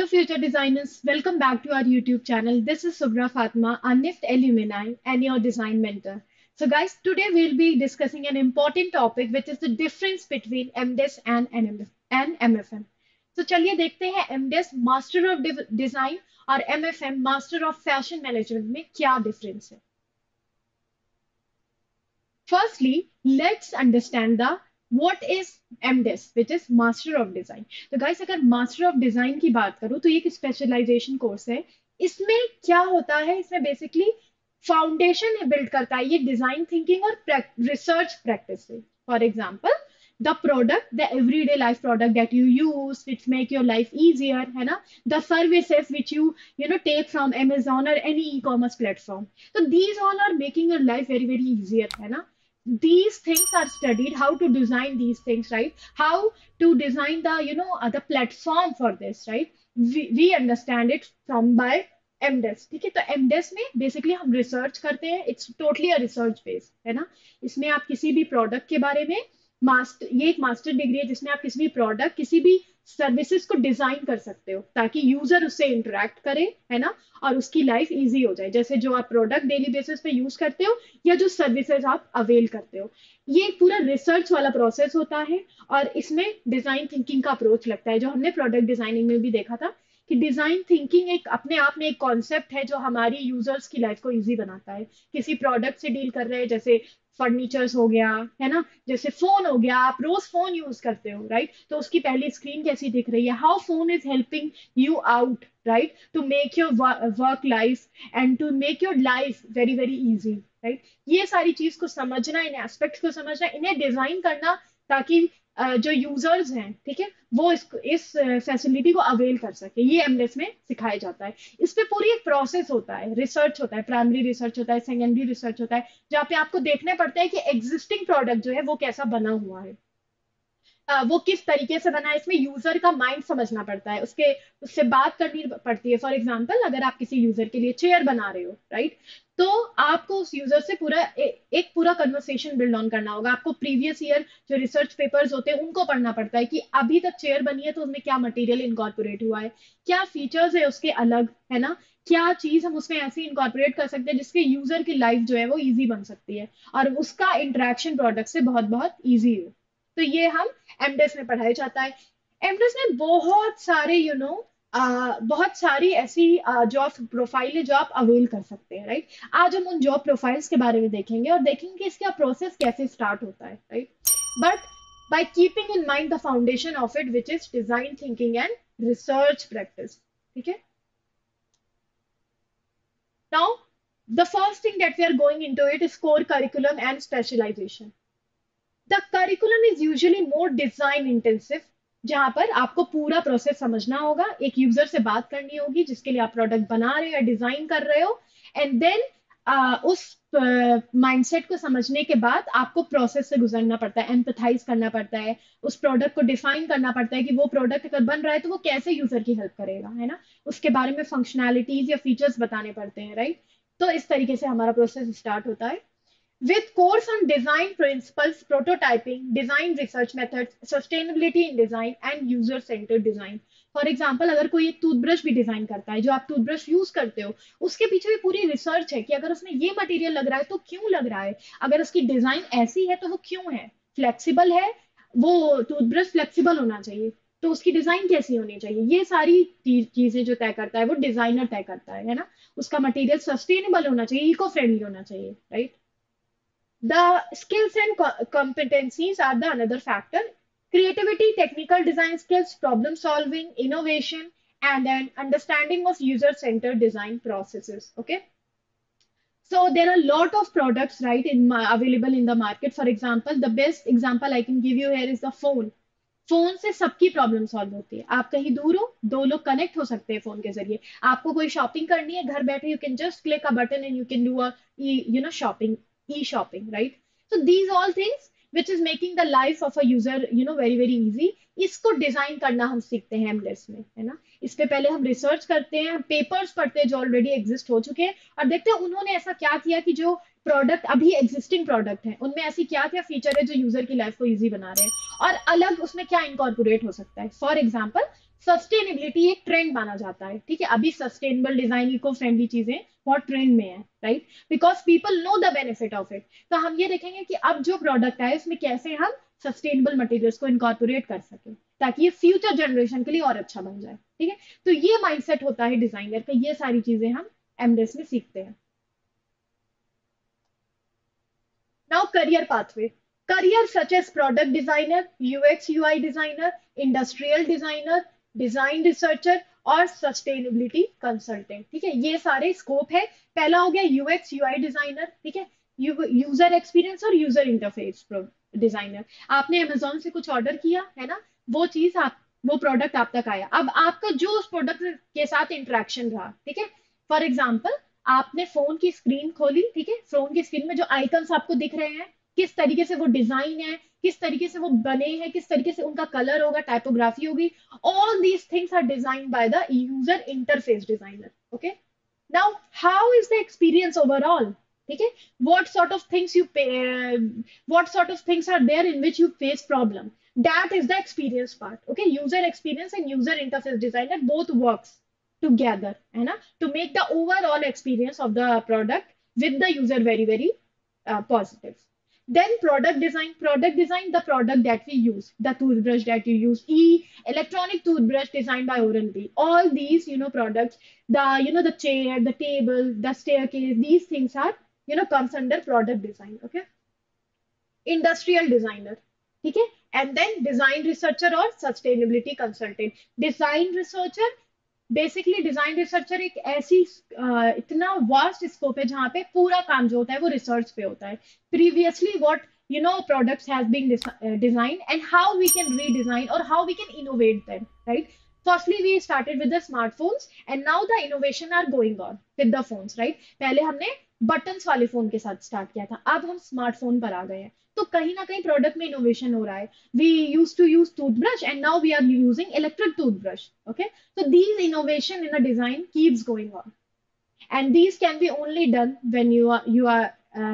future designers, welcome back to our YouTube channel. This is Subra Fatma, a NIFT alumni and your design mentor. So guys, today we'll be discussing an important topic which is the difference between MDES and MFM. So चलिए देखते हैं MDES Master of Design और MFM Master of Fashion Management में क्या difference है. Firstly, let's understand the what is MDES, which is Master of Design. तो guys, अगर Master of Design की बात करूँ तो ये एक स्पेशलाइजेशन कोर्स है. इसमें क्या होता है, इसमें बेसिकली फाउंडेशन बिल्ड करता है ये डिजाइन थिंकिंग और रिसर्च प्रैक्टिस से. For example the product, the everyday life product that you use, which make your life easier, है ना, the services which you know take from Amazon or any e-commerce platform. So these all are making your life very very easier, है ना. These things are studied, how to design these things, right? How to design the the platform for this, right? We understand it from by MDES. ठीक है, तो MDES में basically हम research करते हैं. It's totally a research base, है ना. इसमें आप किसी भी प्रोडक्ट के बारे में ये एक मास्टर डिग्री है जिसमें आप किसी भी प्रोडक्ट, किसी भी सर्विसेज को डिजाइन कर सकते हो ताकि यूजर उससे इंटरेक्ट करे, है ना, और उसकी लाइफ इजी हो जाए. जैसे जो आप प्रोडक्ट डेली बेसिस पे यूज करते हो या जो सर्विसेज आप अवेल करते हो, ये एक पूरा रिसर्च वाला प्रोसेस होता है. और इसमें डिजाइन थिंकिंग का अप्रोच लगता है, जो हमने प्रोडक्ट डिजाइनिंग में भी देखा था कि डिजाइन थिंकिंग एक अपने आप में एक कॉन्सेप्ट है जो हमारी यूजर्स की लाइफ को इजी बनाता है. किसी प्रोडक्ट से डील कर रहे हैं, जैसे फर्नीचर्स हो गया, है ना, जैसे फोन हो गया, आप रोज फोन यूज करते हो, राइट, तो उसकी पहली स्क्रीन कैसी दिख रही है, how phone is helping you out, right, to make your work life and to make your life very very easy, right. ये सारी चीज को समझना, इन एस्पेक्ट्स को समझना, इन्हें डिजाइन करना ताकि जो यूजर्स हैं, ठीक है, वो इस फैसिलिटी को अवेल कर सके, ये एमडेस में सिखाया जाता है. इस पे पूरी एक प्रोसेस होता है, रिसर्च होता है, प्राइमरी रिसर्च होता है, सेकेंडरी रिसर्च होता है, जहाँ पे आपको देखना पड़ता है कि एग्जिस्टिंग प्रोडक्ट जो है वो कैसा बना हुआ है, वो किस तरीके से बना है. इसमें यूजर का माइंड समझना पड़ता है, उससे बात करनी पड़ती है. फॉर एग्जाम्पल, अगर आप किसी यूजर के लिए चेयर बना रहे हो, राइट, तो आपको उस यूजर से एक पूरा कन्वर्सेशन बिल्ड ऑन करना होगा. आपको प्रीवियस ईयर जो रिसर्च पेपर्स होते हैं उनको पढ़ना पड़ता है कि अभी तक चेयर बनी है तो उसमें क्या मटेरियल इनकॉर्पोरेट हुआ है, क्या फीचर्स है उसके अलग, है ना, क्या चीज हम उसमें ऐसी इनकॉर्पोरेट कर सकते हैं जिसके यूजर की लाइफ जो है वो इजी बन सकती है और उसका इंटरेक्शन प्रोडक्ट से बहुत बहुत ईजी हो. तो ये हम एमडेस में पढ़ाया जाता है. एमडेस में बहुत सारे बहुत सारी ऐसी जॉब प्रोफाइल है जो आप अवेल कर सकते हैं, राइट. आज हम उन जॉब प्रोफाइल्स के बारे में देखेंगे और देखेंगे कि इसका प्रोसेस कैसे स्टार्ट होता है, right. But by keeping in mind the foundation of it, which is design thinking and research practice. ठीक है. Now, the first thing that we are going into it is core curriculum and specialization. The curriculum is usually more design intensive, जहां पर आपको पूरा process समझना होगा, एक user से बात करनी होगी जिसके लिए आप प्रोडक्ट बना रहे हो या डिजाइन कर रहे हो, एंड देन उस माइंडसेट को समझने के बाद आपको प्रोसेस से गुजरना पड़ता है, एम्पथाइज करना पड़ता है, उस प्रोडक्ट को डिफाइन करना पड़ता है कि वो प्रोडक्ट अगर बन रहा है तो वो कैसे यूजर की हेल्प करेगा, है ना, उसके बारे में फंक्शनैलिटीज या फीचर्स बताने पड़ते हैं, राइट. तो इस तरीके से हमारा प्रोसेस स्टार्ट होता है. With course on design principles, prototyping, design research methods, sustainability in design and user-centered design. For example, अगर कोई एक टूथब्रश भी डिजाइन करता है, जो आप टूथब्रश यूज करते हो, उसके पीछे भी पूरी रिसर्च है कि अगर उसमें ये मटेरियल लग रहा है तो क्यों लग रहा है, अगर उसकी डिजाइन ऐसी है तो वो क्यों है, फ्लेक्सिबल है, वो टूथब्रश फ्लेक्सिबल होना चाहिए, तो उसकी डिजाइन कैसी होनी चाहिए, ये सारी चीजें जो तय करता है वो डिजाइनर तय करता है ना. उसका मटेरियल सस्टेनेबल होना चाहिए, इको फ्रेंडली होना चाहिए, right. The skills and competencies are the another factor. Creativity, technical design skills, problem solving, innovation, and an understanding of user-centered design processes. Okay. So there are a lot of products, right, available in the market. For example, the best example I can give you here is the phone. Phone से सबकी problem solve होती है. आप कहीं दूर हो, दो लोग कनेक्ट हो सकते हैं फोन के जरिए. आपको कोई शॉपिंग करनी है, घर बैठे you can just click a button and you can do a shopping, E shopping, right. So these all things which is making the life of a user very very easy. इसको design करना हम सीखते हैं aimless में, है ना. इस पे पहले हम रिसर्च करते हैं, हम पेपर्स पढ़ते हैं जो ऑलरेडी एग्जिस्ट हो चुके हैं और देखते हैं उन्होंने ऐसा क्या किया कि जो प्रोडक्ट अभी एग्जिस्टिंग प्रोडक्ट है उनमें ऐसी क्या क्या फीचर है जो यूजर की लाइफ को इजी बना रहे हैं और अलग उसमें क्या इनकॉर्पोरेट हो सकता है. फॉर एग्जाम्पल, सस्टेनेबिलिटी एक ट्रेंड माना जाता है, ठीक है। अभी सस्टेनेबल डिजाइन, इको फ्रेंडली चीजें बहुत ट्रेंड में है, right, because people know the benefit of it. तो हम ये देखेंगे कि अब जो प्रोडक्ट है उसमें कैसे हम सस्टेनेबल मटेरियल्स को इनकॉर्पोरेट कर सकें, ताकि ये फ्यूचर जनरेशन के लिए और अच्छा बन जाए, ठीक है। तो ये माइंडसेट होता है डिजाइनर का, ये सारी चीजें हम एमडेस में सीखते हैं। Now, career pathway. Career such as product designer, UX UI designer, industrial designer, design researcher और सस्टेनेबिलिटी कंसल्टेंट, ठीक है, ये सारे स्कोप है। पहला हो गया यूएक्स यूआई डिजाइनर, ठीक है, यूजर एक्सपीरियंस और यूजर इंटरफेस डिजाइनर। आपने अमेजोन से कुछ ऑर्डर किया है ना, वो चीज आप, वो प्रोडक्ट आप तक आया, अब आपका जो उस प्रोडक्ट के साथ इंटरेक्शन रहा, ठीक है। फॉर एग्जाम्पल, आपने फोन की स्क्रीन खोली, ठीक है, फोन की स्क्रीन में जो आइकन्स आपको दिख रहे हैं, किस तरीके से वो डिजाइन है, किस तरीके से वो बने हैं, किस तरीके से उनका कलर होगा, टाइपोग्राफी होगी, all these things are designed by the user interface designer, okay। Now, how is the experience overall, ठीक है, what sort of things you pay, what sort of things are there in which you face problem, that is the experience part, okay। User experience and user interface designer both works together, है ना, to make the overall experience of the product with the user very very positive। Then product design, the product that we use, the toothbrush that you use, electronic toothbrush designed by Oral-B, all these, products, the chair, the table, the staircase, these things are, comes under product design, okay। Industrial designer, ठीक है, and then design researcher और sustainability consultant. Design researcher, basically design researcher एक ऐसी इतना vast scope है जहां पे पूरा काम जो होता है वो रिसर्च पे होता है। Previously what products has been designed and how we can redesign or how we can innovate them, right। Firstly we started with the smartphones and now the innovation are going on with the phones, right। पहले हमने buttons वाले phone के साथ start किया था, अब हम smartphone पर आ गए हैं, तो कहीं ना कहीं प्रोडक्ट में इनोवेशन हो रहा है। We use to use toothbrush and now we are using electric toothbrush, okay. So these innovation in a design keeps going on, and these can be only done when you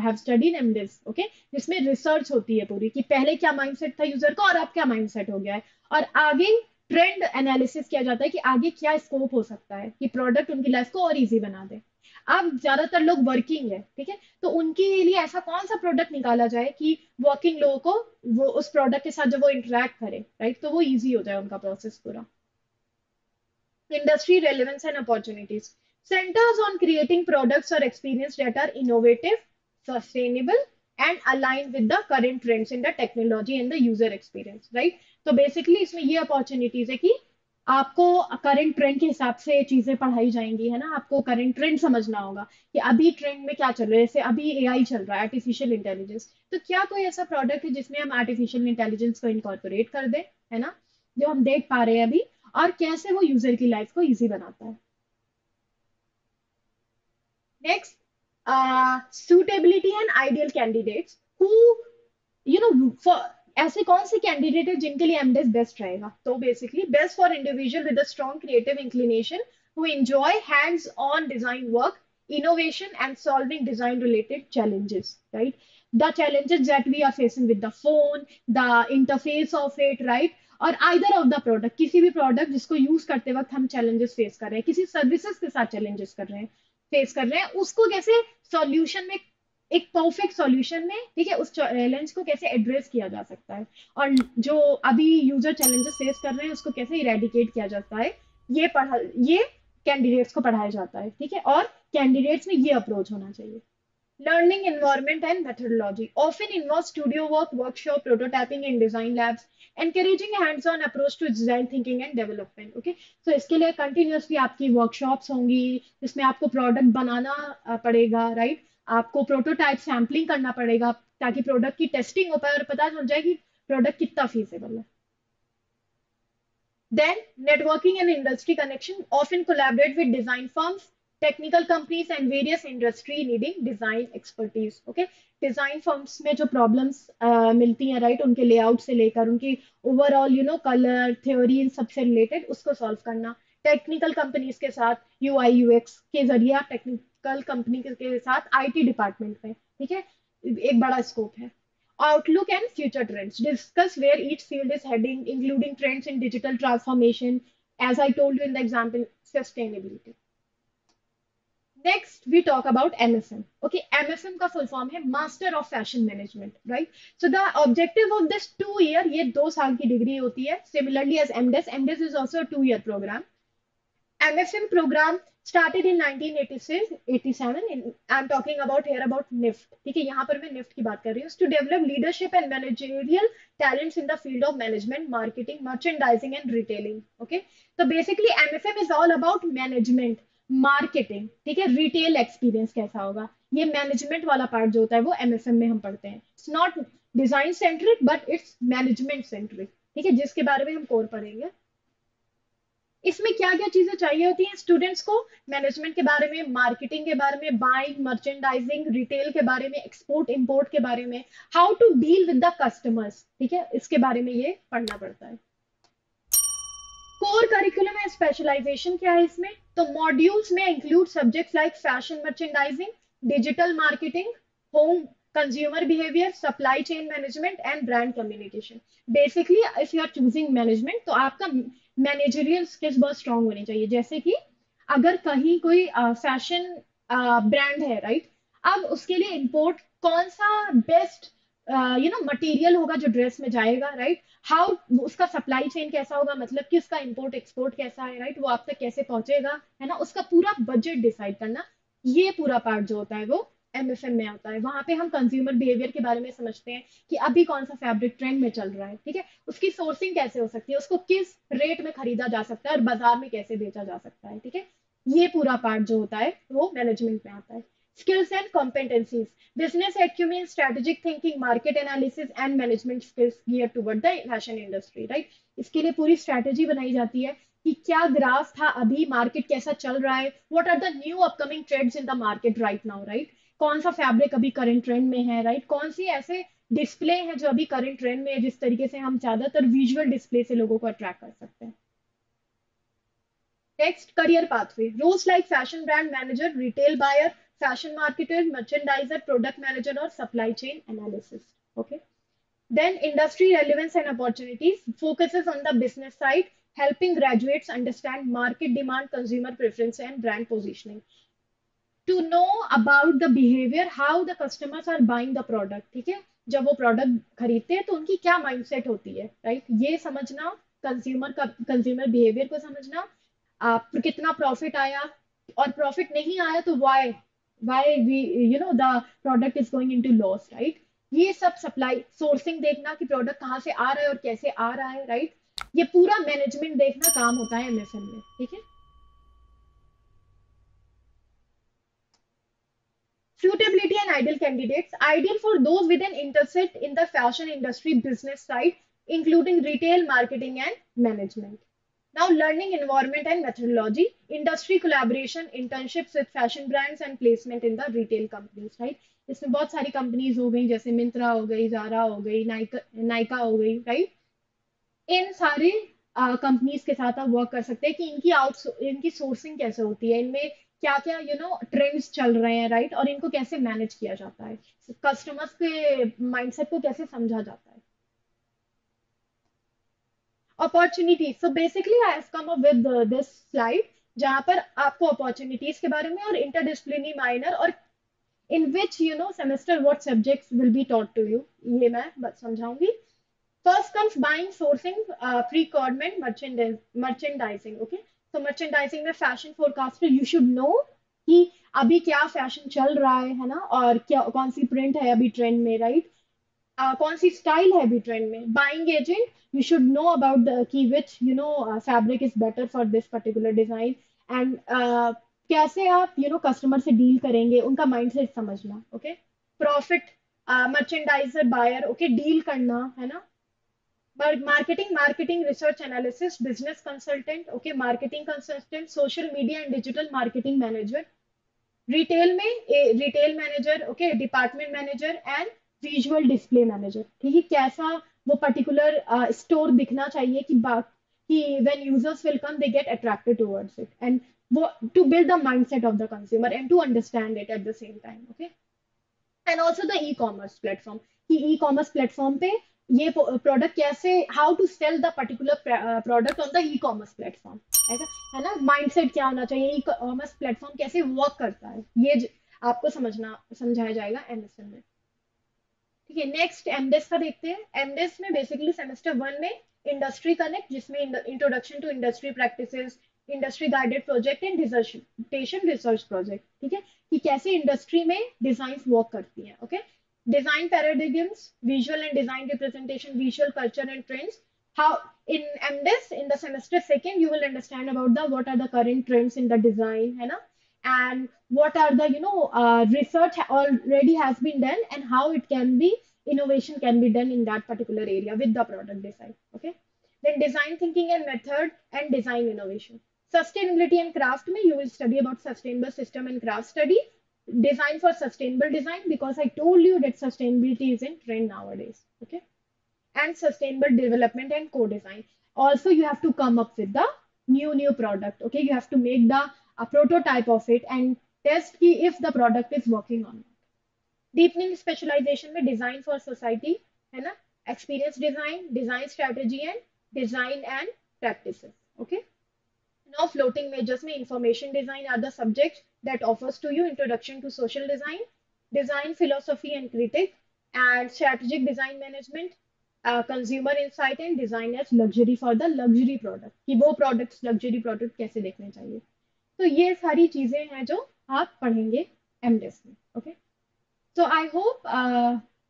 have studied MDiv, okay। जिसमें research होती है पूरी कि पहले क्या mindset था user का और अब क्या माइंडसेट हो गया है, और आगे ट्रेंड एनालिसिस किया जाता है कि आगे क्या स्कोप हो सकता है कि प्रोडक्ट उनकी लाइफ को और इजी बना दे। अब ज्यादातर लोग वर्किंग है, ठीक है, तो उनके लिए ऐसा कौन सा प्रोडक्ट निकाला जाए कि वर्किंग लोगों को वो उस प्रोडक्ट के साथ जब वो इंटरेक्ट करे, राइट, तो वो इजी हो जाए उनका प्रोसेस पूरा। Industry relevance and opportunities centers on creating products or experience that are innovative, sustainable, and aligned with the current trends in the technology and the user experience, right। तो basically इसमें ये opportunities है कि आपको current trend के हिसाब से चीजें पढ़ाई जाएंगी, है ना, आपको करंट ट्रेंड समझना होगा कि अभी ट्रेंड में क्या चल रहा है। जैसे अभी एआई चल रहा है, आर्टिफिशियल इंटेलिजेंस, तो क्या कोई ऐसा प्रोडक्ट है जिसमें हम आर्टिफिशियल इंटेलिजेंस को इनकॉर्पोरेट कर दें, है ना, जो हम देख पा रहे हैं अभी, और कैसे वो यूजर की लाइफ को इजी बनाता है। Next, suitability and ideal candidates who for, ऐसे कौन से कैंडिडेट है जिनके लिए एमडेस बेस्ट रहेगा, तो basically best for individual with a strong creative inclination who enjoy hands on design work, innovation and solving design related challenges, right, the challenges that we are facing with the phone, the interface of it, right, और either of the product, किसी भी product जिसको use करते वक्त हम challenges face कर रहे हैं, किसी सर्विसेज के साथ चैलेंजेस कर रहे हैं, फेस कर रहे हैं, उसको कैसे सॉल्यूशन में, एक परफेक्ट सॉल्यूशन में, ठीक है, उस चैलेंज को कैसे एड्रेस किया जा सकता है, और जो अभी यूजर चैलेंजेस फेस कर रहे हैं उसको कैसे इरेडिकेट किया जाता है, ये कैंडिडेट्स को पढ़ाया जाता है, ठीक है, और कैंडिडेट्स में ये अप्रोच होना चाहिए। Learning environment and methodology often involves studio work, workshop, prototyping, and design labs, encouraging a hands-on approach to design thinking and development. Okay, so इसके लिए continuously आपकी workshops होंगी जिसमें आपको product बनाना पड़ेगा, right? आपको prototype sampling करना पड़ेगा ताकि product की testing हो पाए और पता चल जाए कि product कितना feasible है। Then, networking and industry connection often collaborate with design firms, technical companies, and various industry needing design expertise. Okay, design firms में जो problems मिलती हैं, right, उनके layout से लेकर उनकी overall, color, theory, इन सबसे related उसको solve करना। Technical companies के साथ UI UX के जरिए आप technical company के साथ IT department में, ठीक है, एक बड़ा scope है। Outlook and future trends. Discuss where each field is heading, including trends in digital transformation, as I told you in the example, sustainability. Next, we talk about MFM. Okay, MFM का full form है Master of Fashion Management, right? So the objective of this 2 year, ये 2 साल की degree होती है. Similarly as MDes, MDes is also a 2 year program. MFM program started in 1986, 87. I'm talking about here about NIFT. ठीक है, यहाँ पर मैं NIFT की बात कर रही हूँ. To develop leadership and managerial talents in the field of management, marketing, merchandising and retailing. Okay, so basically MFM is all about management, marketing. ठीक है, retail experience कैसा होगा, ये management वाला part जो होता है वो MFM में हम पढ़ते हैं. It's not design centric but it's management centric. ठीक है, जिसके बारे में हम core पढ़ेंगे. इसमें क्या क्या चीजें चाहिए होती हैं स्टूडेंट्स को, मैनेजमेंट के बारे में, मार्केटिंग के बारे में, बाइंग, मर्चेंडाइजिंग, रिटेल के बारे में, एक्सपोर्ट इंपोर्ट के बारे में, how to deal with the customers. ठीक है, इसके बारे में ये पढ़ना पड़ता है. कोर करिकुलम है, स्पेशलाइजेशन क्या है इसमें, तो मॉड्यूल्स में include subjects like fashion merchandising, digital marketing, home consumer behaviour, supply chain management and brand communication. Basically if you are choosing management तो आपका मैनेजरियल स्किल्स बहुत स्ट्रांग होनी चाहिए. जैसे कि अगर कहीं कोई फैशन ब्रांड है, राइट, अब उसके लिए इंपोर्ट कौन सा बेस्ट मटेरियल होगा जो ड्रेस में जाएगा, राइट, हाउ उसका सप्लाई चेन कैसा होगा, मतलब कि उसका इंपोर्ट एक्सपोर्ट कैसा है, राइट, वो आप तक कैसे पहुंचेगा, है ना, उसका पूरा बजट डिसाइड करना, ये पूरा पार्ट जो होता है वो एमएफएम में आता है. वहां पे हम कंज्यूमर बिहेवियर के बारे में समझते हैं कि अभी कौन सा फैब्रिक ट्रेंड में चल रहा है, ठीक है, उसकी सोर्सिंग कैसे हो सकती है, उसको किस रेट में खरीदा जा सकता है और बाजार में कैसे बेचा जा सकता है. ठीक है, ये पूरा पार्ट जो होता है वो मैनेजमेंट में आता है. Skills and competencies, business acumen, strategic thinking, market analysis and management skills gear toward the fashion industry, right. इसके लिए पूरी स्ट्रेटेजी बनाई जाती है कि क्या ग्राफ था, अभी मार्केट कैसा चल रहा है, what are the new upcoming trends in the market right now, right, कौन सा फैब्रिक अभी करंट ट्रेंड में है, राइट, कौन सी ऐसे डिस्प्ले है जो अभी करंट ट्रेंड में है, जिस तरीके से हम ज्यादातर विजुअल डिस्प्ले से लोगों को अट्रैक्ट कर सकते हैं. Next, career pathway. Roles like fashion brand manager, retail buyer, fashion marketer, merchandiser, product manager, or supply chain analysis. Okay. Then industry relevance and opportunities focuses on the business side, helping graduates understand market demand, consumer preference, and brand positioning. To know about the behavior, how the customers are buying the product. ठीक है, जब वो product खरीदते हैं तो उनकी क्या mindset होती है, राइट, ये समझना, कंज्यूमर का कंज्यूमर बिहेवियर को समझना, आप कितना प्रॉफिट आया, और प्रॉफिट नहीं आया तो why we the product is going into loss, right. ये सब सप्लाई सोर्सिंग देखना कि प्रोडक्ट कहाँ से आ रहा है और कैसे आ रहा है, राइट, ये पूरा मैनेजमेंट देखना काम होता है एमएफएम में. ठीक है, suitability and ideal candidates, ideal for those with an interest in the fashion industry business side, including retail, marketing, and management. Now, learning environment and methodology, industry collaboration, internships with fashion brands, and placement in the retail companies, right? इसमें बहुत सारी companies हो गई, जैसे मिंत्रा हो गई, Zara हो गई, नाइका नाइका हो गई, राइट. इन सारे कंपनीज के साथ आप वर्क कर सकते हैं कि इनकी सोर्सिंग कैसे होती है, इनमें क्या क्या ट्रेंड्स चल रहे हैं, राइट, और इनको कैसे मैनेज किया जाता है, कस्टमर्स के माइंडसेट को कैसे समझा जाता है. Opportunities, so basically I have come up with this slide जहां पर आपको अपॉर्चुनिटीज के बारे में और इंटरडिसिप्लिनरी माइनर और in which semester what subjects will be taught to you, ये मैं बस समझाऊंगी. First comes buying, sourcing, procurement, merchandising. Okay, so merchandising में fashion forecaster you should know कि अभी क्या फैशन चल रहा है ना, और क्या कौन सी प्रिंट है अभी ट्रेंड में, राइट, कौन सी स्टाइल है अभी ट्रेंड में. Buying agent, you should know about the की which fabric is better for this particular design, and कैसे आप कस्टमर से डील करेंगे, उनका माइंडसेट समझना. Okay, profit merchandiser buyer, okay, deal करना, है ना. Marketing research analysis, business consultant, okay, marketing consultant, social media and digital marketing manager. Retail में retail manager, okay, department manager and visual display manager. ठीक है, कैसा वो particular store दिखना चाहिए कि when users will come they get attracted towards it, and वो to build the mindset of the consumer and to understand it at the same time. Okay, and also the e commerce platform, कि e commerce platform पे ये product कैसे, how to sell the particular product on the e commerce platform, ऐसा है ना। Mindset क्या होना चाहिए, ई कॉमर्स प्लेटफॉर्म कैसे वर्क करता है, ये आपको समझाया जाएगा एमएसएम में। ठीक है, नेक्स्ट एमडेस का देखते हैं। एमडेस में बेसिकली सेमेस्टर वन में इंडस्ट्री कनेक्ट, जिसमें introduction to industry practices, industry guided project and dissertation research project, ठीक है, कि कैसे इंडस्ट्री में डिजाइन वर्क करती है। Okay, design paradigms, visual and design representation, visual culture and trends. How in MDis in the semester second you will understand about the what are the current trends in the design, है ना, and what are the research already has been done and how it can be innovation can be done in that particular area with the product design. Okay, then design thinking and method and design innovation. Sustainability and craft में you will study about sustainable system and craft study, design for sustainable design, because I told you that sustainability is in trend nowadays. Okay, and sustainable development and co-design. Also, you have to come up with the new product. Okay, you have to make the a prototype of it and test ki if the product is working on it. Deepening specialization में design for society, है ना, experience design, design strategy and design and practices. Okay. Now, floating majors में information design are the subjects that offers to you introduction to social design, design philosophy and critic, and strategic design management, consumer insight and design as luxury for the luxury product, कि वो products luxury product कैसे देखने चाहिए। तो ये सारी चीजें हैं जो आप पढ़ेंगे एमडेस में। Okay, so I hope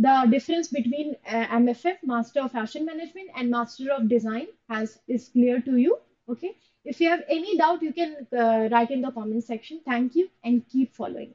the difference between MFF, Master of Fashion Management, and Master of Design has is clear to you. Okay. If you have any doubt, you can write in the comment section. Thank you and keep following.